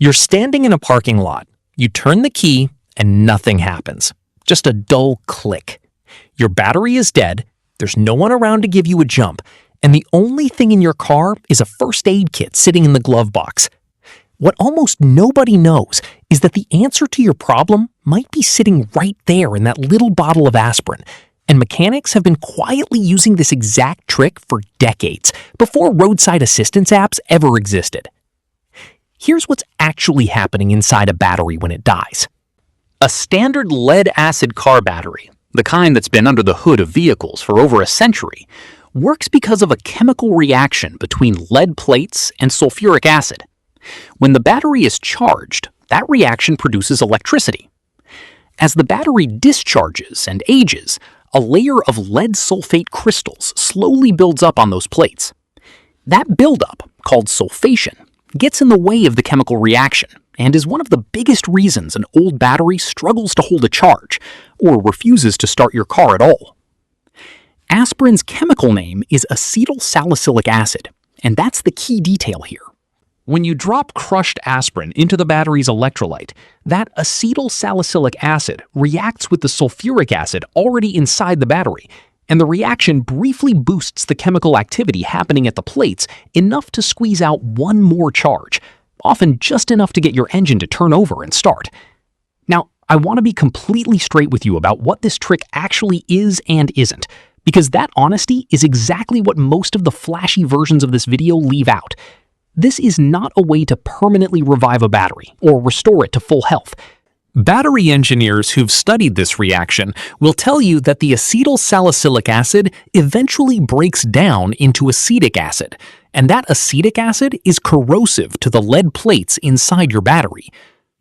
You're standing in a parking lot. You turn the key and nothing happens. Just a dull click. Your battery is dead, there's no one around to give you a jump, and the only thing in your car is a first aid kit sitting in the glove box. What almost nobody knows is that the answer to your problem might be sitting right there in that little bottle of aspirin, and mechanics have been quietly using this exact trick for decades, before roadside assistance apps ever existed. Here's what's actually happening inside a battery when it dies. A standard lead-acid car battery, the kind that's been under the hood of vehicles for over a century, works because of a chemical reaction between lead plates and sulfuric acid. When the battery is charged, that reaction produces electricity. As the battery discharges and ages, a layer of lead sulfate crystals slowly builds up on those plates. That buildup, called sulfation, gets in the way of the chemical reaction and is one of the biggest reasons an old battery struggles to hold a charge or refuses to start your car at all. Aspirin's chemical name is acetyl salicylic acid, and that's the key detail here. When you drop crushed aspirin into the battery's electrolyte, that acetyl salicylic acid reacts with the sulfuric acid already inside the battery, and the reaction briefly boosts the chemical activity happening at the plates enough to squeeze out one more charge, often just enough to get your engine to turn over and start. Now, I want to be completely straight with you about what this trick actually is and isn't, because that honesty is exactly what most of the flashy versions of this video leave out. This is not a way to permanently revive a battery or restore it to full health. Battery engineers who've studied this reaction will tell you that the acetyl salicylic acid eventually breaks down into acetic acid, and that acetic acid is corrosive to the lead plates inside your battery.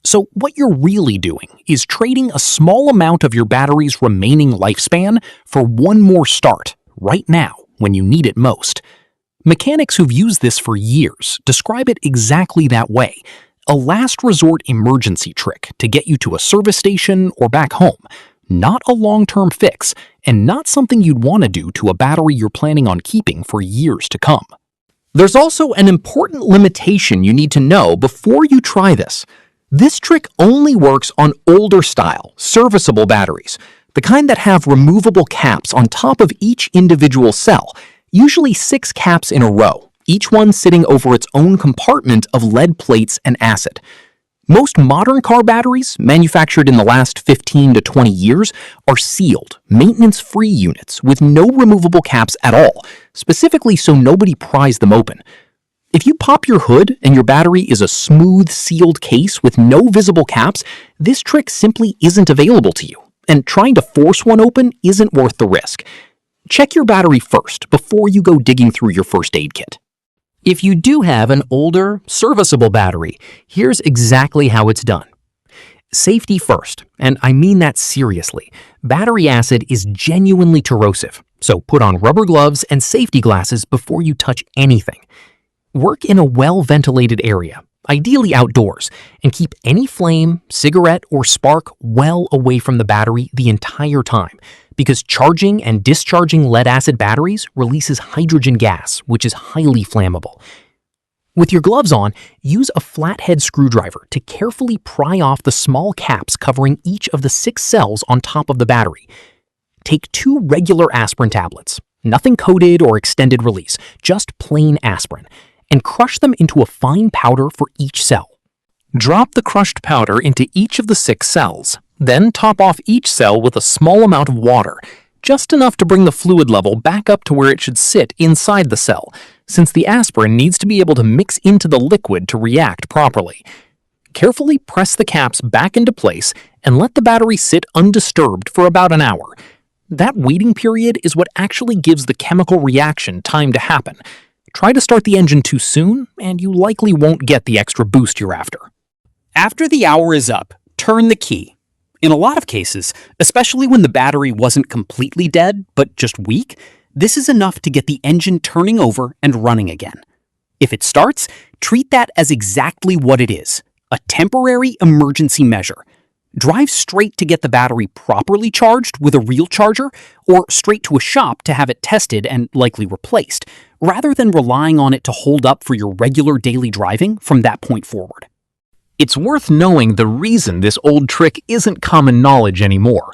So what you're really doing is trading a small amount of your battery's remaining lifespan for one more start, right now, when you need it most. Mechanics who've used this for years describe it exactly that way. A last resort emergency trick to get you to a service station or back home, not a long-term fix, and not something you'd want to do to a battery you're planning on keeping for years to come. There's also an important limitation you need to know before you try this. This trick only works on older style, serviceable batteries, the kind that have removable caps on top of each individual cell, usually 6 caps in a row, each one sitting over its own compartment of lead plates and acid. Most modern car batteries, manufactured in the last 15 to 20 years, are sealed, maintenance-free units with no removable caps at all, specifically so nobody pries them open. If you pop your hood and your battery is a smooth, sealed case with no visible caps, this trick simply isn't available to you, and trying to force one open isn't worth the risk. Check your battery first before you go digging through your first aid kit. If you do have an older, serviceable battery, here's exactly how it's done. Safety first, and I mean that seriously. Battery acid is genuinely corrosive, so put on rubber gloves and safety glasses before you touch anything. Work in a well-ventilated area, ideally outdoors, and keep any flame, cigarette, or spark well away from the battery the entire time, because charging and discharging lead-acid batteries releases hydrogen gas, which is highly flammable. With your gloves on, use a flathead screwdriver to carefully pry off the small caps covering each of the 6 cells on top of the battery. Take 2 regular aspirin tablets, nothing coated or extended release, just plain aspirin, and crush them into a fine powder for each cell. Drop the crushed powder into each of the 6 cells. Then top off each cell with a small amount of water, just enough to bring the fluid level back up to where it should sit inside the cell, since the aspirin needs to be able to mix into the liquid to react properly. Carefully press the caps back into place and let the battery sit undisturbed for about an hour. That waiting period is what actually gives the chemical reaction time to happen. Try to start the engine too soon, and you likely won't get the extra boost you're after. After the hour is up, turn the key. In a lot of cases, especially when the battery wasn't completely dead, but just weak, this is enough to get the engine turning over and running again. If it starts, treat that as exactly what it is, a temporary emergency measure. Drive straight to get the battery properly charged with a real charger, or straight to a shop to have it tested and likely replaced, rather than relying on it to hold up for your regular daily driving from that point forward. It's worth knowing the reason this old trick isn't common knowledge anymore.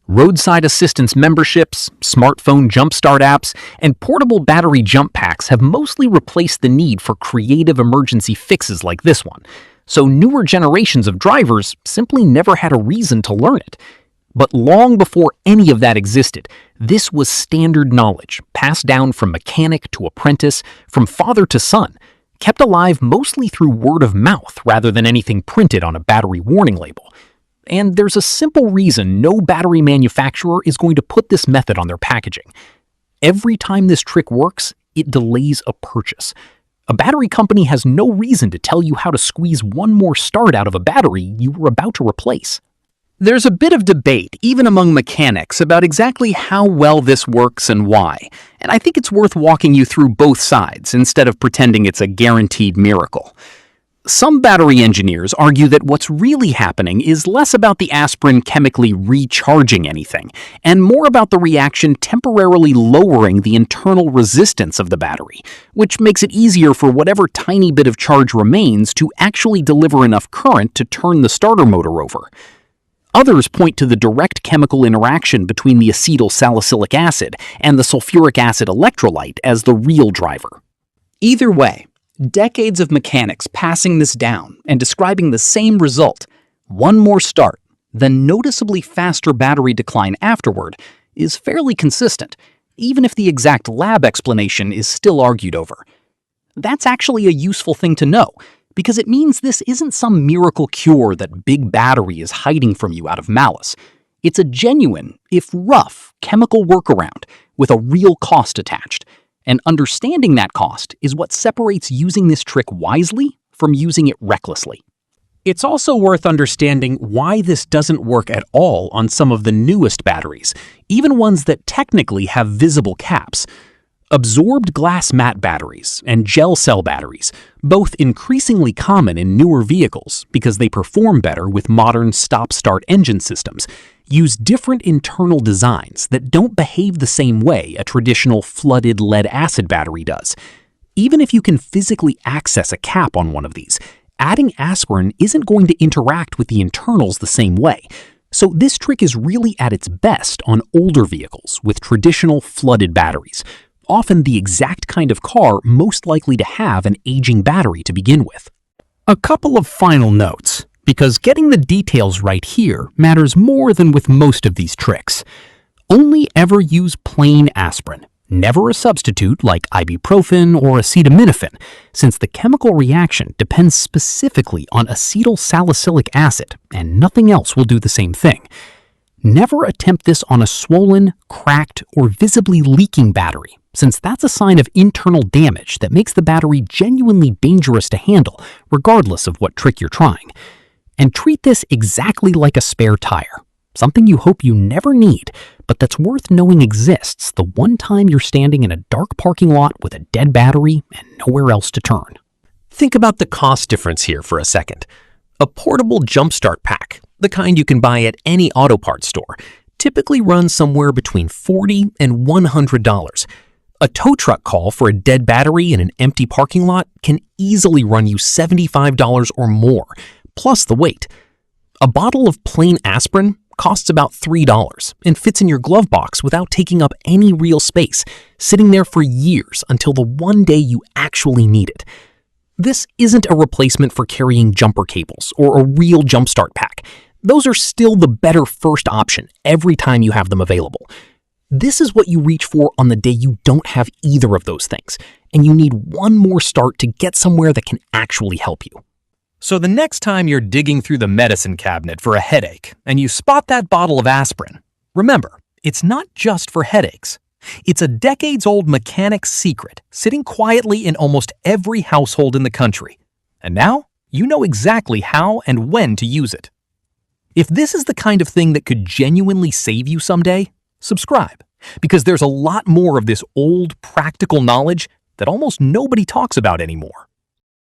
Roadside assistance memberships, smartphone jumpstart apps, and portable battery jump packs have mostly replaced the need for creative emergency fixes like this one, so newer generations of drivers simply never had a reason to learn it. But long before any of that existed, this was standard knowledge, passed down from mechanic to apprentice, from father to son, kept alive mostly through word of mouth rather than anything printed on a battery warning label. And there's a simple reason no battery manufacturer is going to put this method on their packaging. Every time this trick works, it delays a purchase. A battery company has no reason to tell you how to squeeze one more start out of a battery you were about to replace. There's a bit of debate, even among mechanics, about exactly how well this works and why, and I think it's worth walking you through both sides instead of pretending it's a guaranteed miracle. Some battery engineers argue that what's really happening is less about the aspirin chemically recharging anything, and more about the reaction temporarily lowering the internal resistance of the battery, which makes it easier for whatever tiny bit of charge remains to actually deliver enough current to turn the starter motor over. Others point to the direct chemical interaction between the acetyl salicylic acid and the sulfuric acid electrolyte as the real driver. Either way, decades of mechanics passing this down and describing the same result, one more start, then noticeably faster battery decline afterward, is fairly consistent, even if the exact lab explanation is still argued over. That's actually a useful thing to know, because it means this isn't some miracle cure that Big Battery is hiding from you out of malice. It's a genuine, if rough, chemical workaround with a real cost attached. And understanding that cost is what separates using this trick wisely from using it recklessly. It's also worth understanding why this doesn't work at all on some of the newest batteries, even ones that technically have visible caps. Absorbed glass mat batteries and gel cell batteries, both increasingly common in newer vehicles because they perform better with modern stop-start engine systems, use different internal designs that don't behave the same way a traditional flooded lead-acid battery does. Even if you can physically access a cap on one of these, adding aspirin isn't going to interact with the internals the same way. So this trick is really at its best on older vehicles with traditional flooded batteries, often the exact kind of car most likely to have an aging battery to begin with. A couple of final notes, because getting the details right here matters more than with most of these tricks. Only ever use plain aspirin, never a substitute like ibuprofen or acetaminophen, since the chemical reaction depends specifically on acetyl salicylic acid, and nothing else will do the same thing. Never attempt this on a swollen, cracked, or visibly leaking battery, since that's a sign of internal damage that makes the battery genuinely dangerous to handle, regardless of what trick you're trying. And treat this exactly like a spare tire, something you hope you never need, but that's worth knowing exists the one time you're standing in a dark parking lot with a dead battery and nowhere else to turn. Think about the cost difference here for a second. A portable jumpstart pack, the kind you can buy at any auto parts store, typically runs somewhere between $40 and $100. A tow truck call for a dead battery in an empty parking lot can easily run you $75 or more, plus the weight. A bottle of plain aspirin costs about $3 and fits in your glove box without taking up any real space, sitting there for years until the one day you actually need it. This isn't a replacement for carrying jumper cables or a real jumpstart pack. Those are still the better first option every time you have them available. This is what you reach for on the day you don't have either of those things, and you need one more start to get somewhere that can actually help you. So the next time you're digging through the medicine cabinet for a headache and you spot that bottle of aspirin, remember, it's not just for headaches. It's a decades-old mechanic's secret sitting quietly in almost every household in the country. And now, you know exactly how and when to use it. If this is the kind of thing that could genuinely save you someday, subscribe, because there's a lot more of this old, practical knowledge that almost nobody talks about anymore.